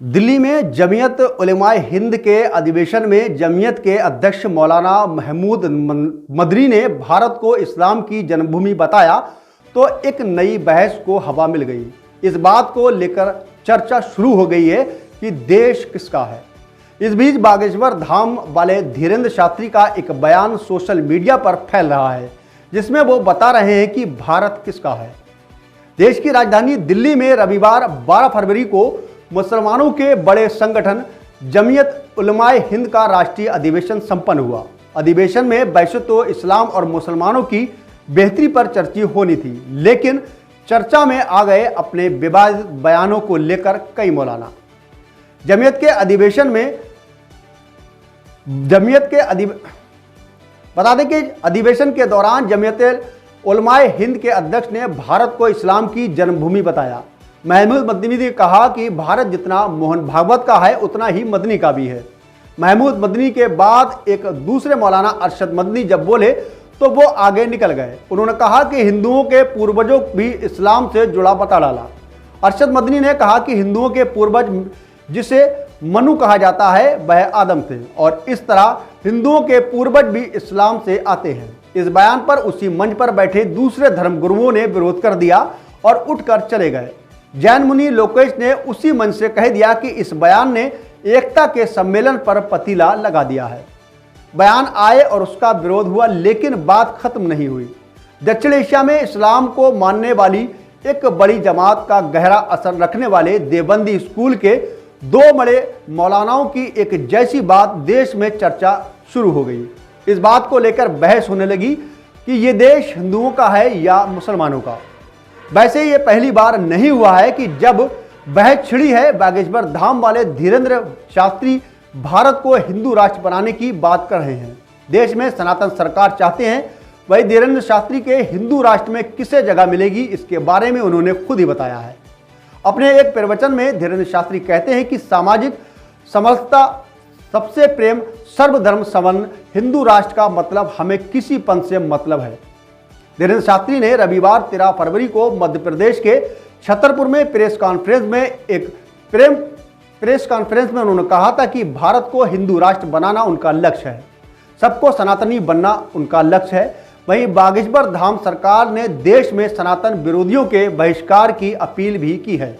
दिल्ली में जमीयत उलेमाए हिंद के अधिवेशन में जमीयत के अध्यक्ष मौलाना महमूद मदनी ने भारत को इस्लाम की जन्मभूमि बताया तो एक नई बहस को हवा मिल गई। इस बात को लेकर चर्चा शुरू हो गई है कि देश किसका है। इस बीच बागेश्वर धाम वाले धीरेन्द्र शास्त्री का एक बयान सोशल मीडिया पर फैल रहा है, जिसमें वो बता रहे हैं कि भारत किसका है। देश की राजधानी दिल्ली में रविवार 12 फरवरी को मुसलमानों के बड़े संगठन जमीयत उलमाए हिंद का राष्ट्रीय अधिवेशन संपन्न हुआ। अधिवेशन में वैसे तो इस्लाम और मुसलमानों की बेहतरी पर चर्चा होनी थी, लेकिन चर्चा में आ गए अपने विवादित बयानों को लेकर कई मौलाना। बता दें कि अधिवेशन के दौरान जमीयत उलमाए हिंद के अध्यक्ष ने भारत को इस्लाम की जन्मभूमि बताया। महमूद मदनी ने कहा कि भारत जितना मोहन भागवत का है उतना ही मदनी का भी है। महमूद मदनी के बाद एक दूसरे मौलाना अरशद मदनी जब बोले तो वो आगे निकल गए। उन्होंने कहा कि हिंदुओं के पूर्वजों भी इस्लाम से जुड़ा पता डाला। अरशद मदनी ने कहा कि हिंदुओं के पूर्वज जिसे मनु कहा जाता है वह आदम थे और इस तरह हिंदुओं के पूर्वज भी इस्लाम से आते हैं। इस बयान पर उसी मंच पर बैठे दूसरे धर्मगुरुओं ने विरोध कर दिया और उठकर चले गए। जैन मुनि लोकेश ने उसी मंच से कह दिया कि इस बयान ने एकता के सम्मेलन पर पतीला लगा दिया है। बयान आए और उसका विरोध हुआ, लेकिन बात खत्म नहीं हुई। दक्षिण एशिया में इस्लाम को मानने वाली एक बड़ी जमात का गहरा असर रखने वाले देवबंदी स्कूल के दो बड़े मौलानाओं की एक जैसी बात देश में चर्चा शुरू हो गई। इस बात को लेकर बहस होने लगी कि ये देश हिंदुओं का है या मुसलमानों का। वैसे ये पहली बार नहीं हुआ है कि जब बहस छिड़ी है। बागेश्वर धाम वाले धीरेन्द्र शास्त्री भारत को हिंदू राष्ट्र बनाने की बात कर रहे हैं। देश में सनातन सरकार चाहते हैं। वही धीरेन्द्र शास्त्री के हिंदू राष्ट्र में किसे जगह मिलेगी, इसके बारे में उन्होंने खुद ही बताया है। अपने एक प्रवचन में धीरेन्द्र शास्त्री कहते हैं कि सामाजिक समरसता, सबसे प्रेम, सर्वधर्म समन्वय, हिंदू राष्ट्र का मतलब हमें किसी पंथ से मतलब है। धीरेन्द्र शास्त्री ने रविवार 13 फरवरी को मध्य प्रदेश के छतरपुर में प्रेस कॉन्फ्रेंस में उन्होंने कहा था कि भारत को हिंदू राष्ट्र बनाना उनका लक्ष्य है, सबको सनातनी बनना उनका लक्ष्य है। वहीं बागेश्वर धाम सरकार ने देश में सनातन विरोधियों के बहिष्कार की अपील भी की है।